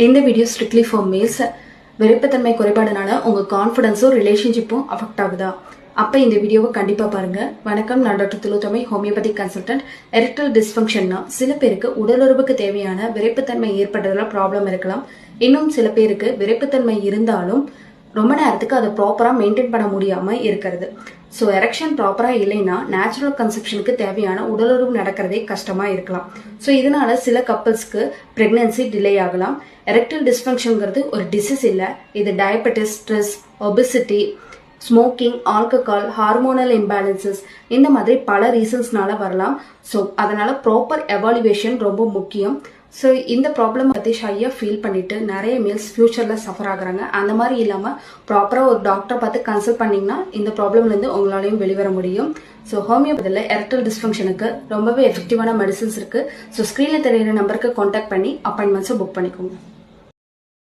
இந்த video strictly for males. விருப்பத்தன்மை குறைபாடுனால உங்க கான்ஃபிடன்ஸும் ரிலேஷன்ஷிப்பும் affect ஆகுதா? அப்ப இந்த வீடியோவை கண்டிப்பா பாருங்க. வணக்கம், நான் doctor Thilothamai, homeopathy consultant. Erectile டிஸ்ஃபங்க்ஷன்னா சில பேருக்கு உடலுறவுக்கு தேவையான விரைப்புத்தன்மை ஏற்படுறதுல ப்ராப்ளம் இருக்கலாம். இன்னும் சில பேருக்கு விரைப்புத்தன்மை இருந்தாலும் ரொம்ப நேரத்துக்கு அதை ப்ராப்பரா மெயின்டைன் பண்ண முடியாம இருக்கிறது. ஸோ எரெக்ஷன் ப்ராப்பரா இல்லைன்னா நேச்சுரல் கன்செப்ஷனுக்கு தேவையான உடலுறவு நடக்கிறதே கஷ்டமா இருக்கலாம். ஸோ இதனால சில கப்பல்ஸ்க்கு பிரெக்னன்சி டிலே ஆகலாம். எரெக்டல் டிஸ்ஃபங்க்ஷன்ங்கிறது ஒரு டிசீஸ் இல்லை. இது diabetes, stress, obesity, smoking, alcohol, hormonal imbalances, இந்த மாதிரி பல ரீசன்ஸ்னால வரலாம். ஸோ அதனால ப்ராப்பர் எவாலுவேஷன் ரொம்ப முக்கியம். ஸோ இந்த ப்ராப்ளம் பற்றி ஷையாக ஃபீல் பண்ணிட்டு நிறைய மேல்ஸ் ஃபியூச்சரில் சஃபர் ஆகுறாங்க. அந்த மாதிரி இல்லாமல் ப்ராப்பராக ஒரு டாக்டரை பார்த்து கன்சல்ட் பண்ணிங்கன்னா இந்த ப்ராப்ளம்லேருந்து உங்களாலையும் வெளிவர முடியும். ஸோ ஹோமியோபதியில் எரெக்டல் டிஸ்ஃபங்க்ஷனுக்கு ரொம்பவே எஃபெக்டிவான மெடிசன்ஸ் இருக்குது. ஸோ ஸ்க்ரீனில் தெரியிற நம்பருக்கு கான்டாக்ட் பண்ணி அப்பாயின்மெண்ட்ஸை புக் பண்ணிக்கோங்க.